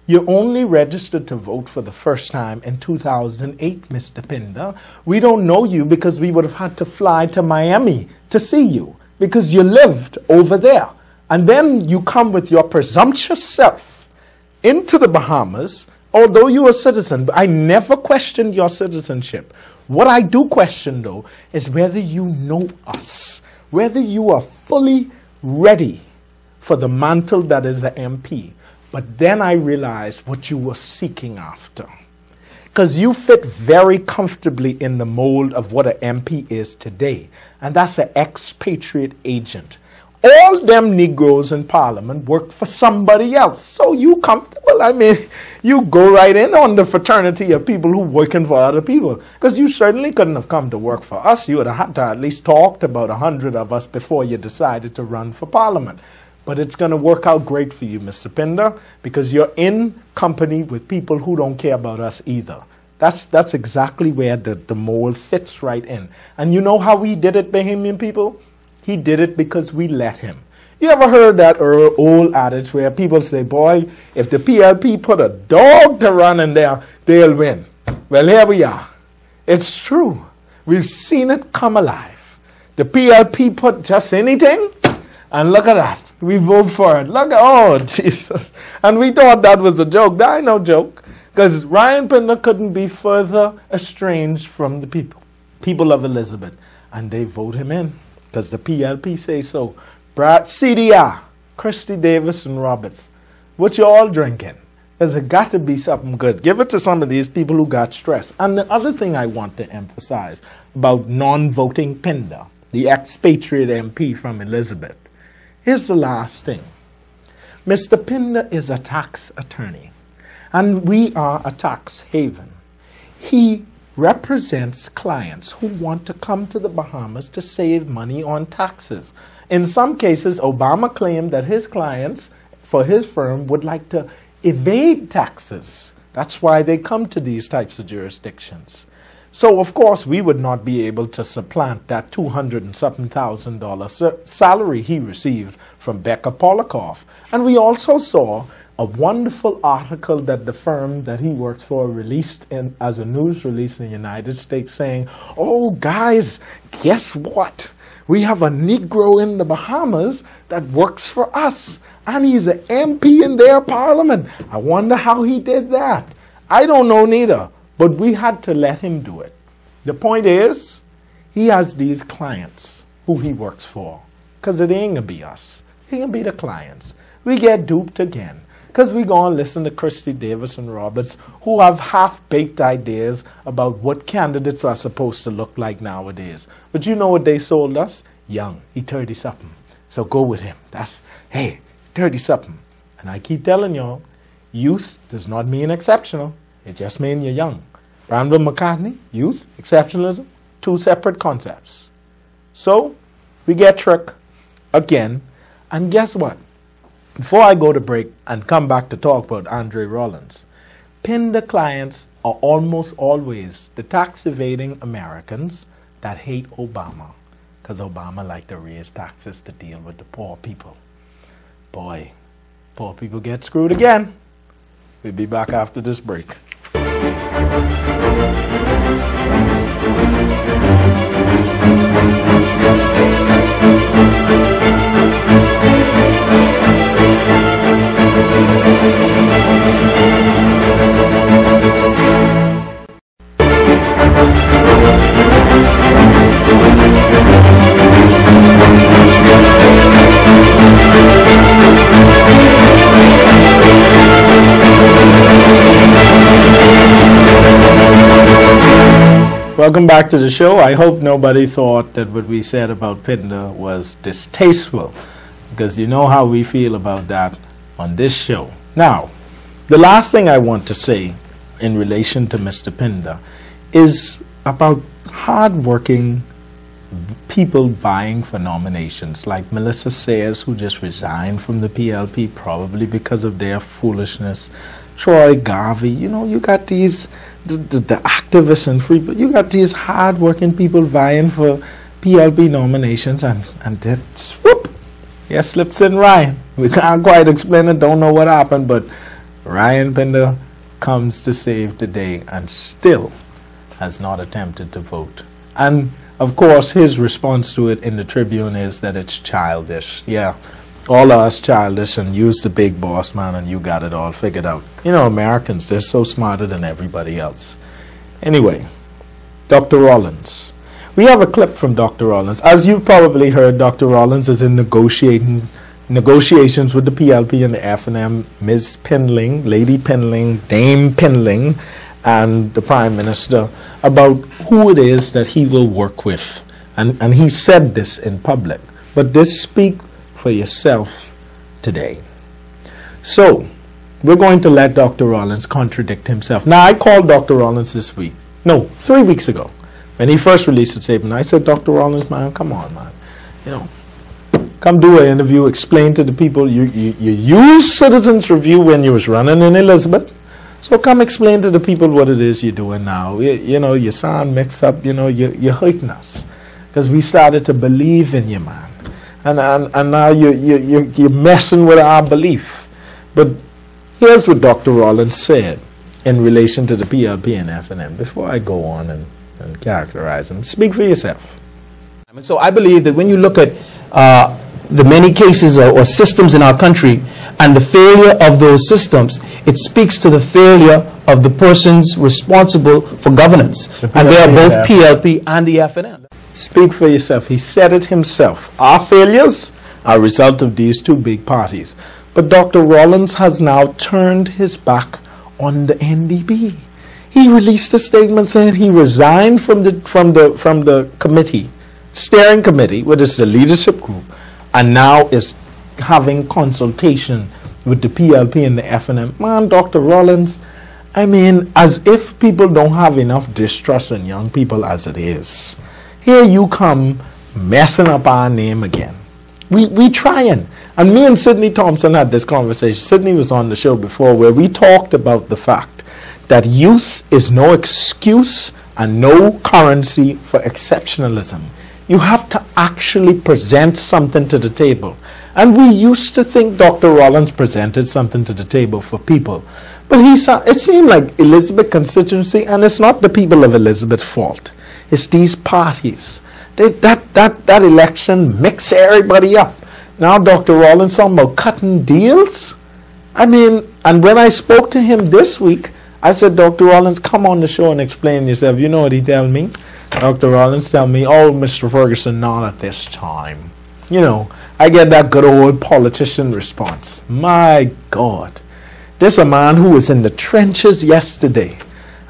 You only registered to vote for the first time in 2008, Mr. Pinder. We don't know you because we would have had to fly to Miami to see you because you lived over there. And then you come with your presumptuous self into the Bahamas, although you're a citizen, but I never questioned your citizenship. What I do question, though, is whether you know us, whether you are fully ready for the mantle that is the MP. But then I realized what you were seeking after. Because you fit very comfortably in the mold of what an MP is today, and that's an expatriate agent. All them Negroes in Parliament work for somebody else. So you comfortable? I mean, you go right in on the fraternity of people who working for other people. Because you certainly couldn't have come to work for us. You would have had to at least talk to about 100 of us before you decided to run for Parliament. But it's going to work out great for you, Mr. Pinder, because you're in company with people who don't care about us either. That's exactly where the mold fits right in. And you know how we did it, Bahamian people? He did it because we let him. You ever heard that old adage where people say, boy, if the PLP put a dog to run in there, they'll win. Well, here we are. It's true. We've seen it come alive. The PLP put just anything, and look at that. We vote for it. Look at, oh, Jesus. And we thought that was a joke. That ain't no joke. Because Ryan Pinder couldn't be further estranged from the people of Elizabeth. And they vote him in. Because the PLP say so. Brad, CDR, Christy Davis and Roberts, what you all drinking? There's got to be something good. Give it to some of these people who got stressed. And the other thing I want to emphasize about non-voting Pinder, the expatriate MP from Elizabeth, here's the last thing. Mr. Pinder is a tax attorney, and we are a tax haven. He represents clients who want to come to the Bahamas to save money on taxes. In some cases, Obama claimed that his clients, for his firm, would like to evade taxes. That's why they come to these types of jurisdictions. So, of course, we would not be able to supplant that $200,000 and something salary he received from Becca Polikoff. And we also saw a wonderful article that the firm that he works for released as a news release in the United States saying, oh, guys, guess what? We have a Negro in the Bahamas that works for us, and he's an MP in their parliament. I wonder how he did that. I don't know neither, but we had to let him do it. The point is, he has these clients who he works for, because it ain't going to be us. It ain't going to be the clients. We get duped again. Because we go and listen to Christy Davis and Roberts, who have half-baked ideas about what candidates are supposed to look like nowadays. But you know what they sold us? Young. He 30-something. So go with him. That's, hey, 30-something. And I keep telling y'all, youth does not mean exceptional. It just means you're young. Randall McCartney, youth, exceptionalism, two separate concepts. So we get tricked again. And guess what? Before I go to break and come back to talk about Andre Rollins, Pinder clients are almost always the tax-evading Americans that hate Obama, because Obama liked to raise taxes to deal with the poor people. Boy, poor people get screwed again. We'll be back after this break. Welcome back to the show. I hope nobody thought that what we said about Pinder was distasteful, because you know how we feel about that on this show. Now, the last thing I want to say in relation to Mr. Pinder is about hard-working people vying for nominations, like Melissa Sayers, who just resigned from the PLP, probably because of their foolishness. Troy Garvey, you know, you got these, the activists and free, but you got these hard-working people vying for PLP nominations, and then, swoop, here slips in Ryan. We can't quite explain it, don't know what happened, but Ryan Pinder comes to save the day and still has not attempted to vote. And of course, his response to it in the Tribune is that it's childish. Yeah, all of us childish and use the big boss man and you got it all figured out. You know, Americans, they're so smarter than everybody else. Anyway, Dr. Rollins. We have a clip from Dr. Rollins. As you've probably heard, Dr. Rollins is in negotiations with the PLP and the FNM, Ms. Pindling, Lady Pindling, Dame Pindling, and the Prime Minister about who it is that he will work with. And he said this in public. But this speak for yourself today. So, we're going to let Dr. Rollins contradict himself. Now, I called Dr. Rollins this week. No, 3 weeks ago. When he first released the statement, I said, Dr. Rollins, man, come on, man. You know, come do an interview, explain to the people. You used Citizens Review when you was running in Elizabeth. So come explain to the people what it is you're doing now. You know, you sound mixed up. You know, you're hurting us. Because we started to believe in you, man. And now you're messing with our belief. But here's what Dr. Rollins said in relation to the PLP and FNM. Before I go on and characterize them, speak for yourself. So I believe that when you look at the many cases or systems in our country and the failure of those systems, it speaks to the failure of the persons responsible for governance. And they are both PLP and the FNM. Speak for yourself. He said it himself. Our failures are a result of these two big parties. But Dr. Rollins has now turned his back on the NDP. He released a statement saying he resigned from the committee, steering committee, which is the leadership group, and now is having consultation with the PLP and the FNM. Man, Dr. Rollins, I mean, as if people don't have enough distrust in young people as it is. Here you come messing up our name again. We trying. And me and Sidney Thompson had this conversation. Sidney was on the show before where we talked about the fact that youth is no excuse and no currency for exceptionalism. You have to actually present something to the table. And we used to think Dr. Rollins presented something to the table for people. But it seemed like Elizabeth constituency, and it's not the people of Elizabeth's fault. It's these parties. That election mixed everybody up. Now Dr. Rollins talking about cutting deals. I mean, and when I spoke to him this week, I said, Dr. Rollins, come on the show and explain yourself. You know what he tell me? Dr. Rollins tell me, oh, Mr. Ferguson, not at this time. You know, I get that good old politician response. My God. There's a man who was in the trenches yesterday.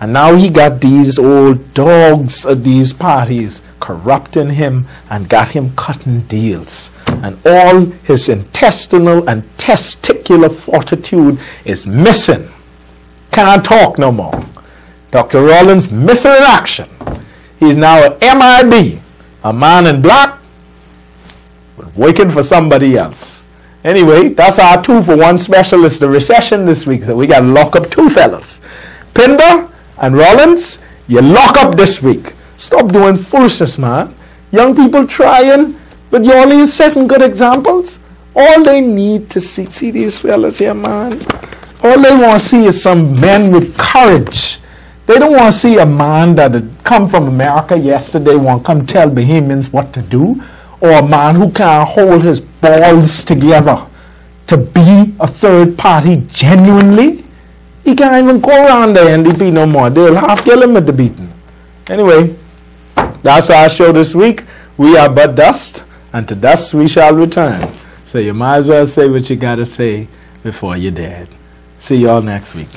And now he got these old dogs of these parties corrupting him and got him cutting deals. And all his intestinal and testicular fortitude is missing. Can't talk no more. Dr. Rollins missing in action. He's now an MIB, a man in black, working for somebody else. Anyway, that's our 2-for-1 special. It's the recession this week, so we got to lock up two fellas. Pinder and Rollins, you lock up this week. Stop doing foolishness, man. Young people trying, but you only setting good examples. All they need to see these fellas here, man. All they want to see is some men with courage. They don't want to see a man that had come from America yesterday want to come tell Bahamians what to do, or a man who can't hold his balls together to be a third party genuinely. He can't even go around the NDP no more. They'll half kill him at the beating. Anyway, that's our show this week. We are but dust, and to dust we shall return. So you might as well say what you got to say before you're dead. See y'all next week.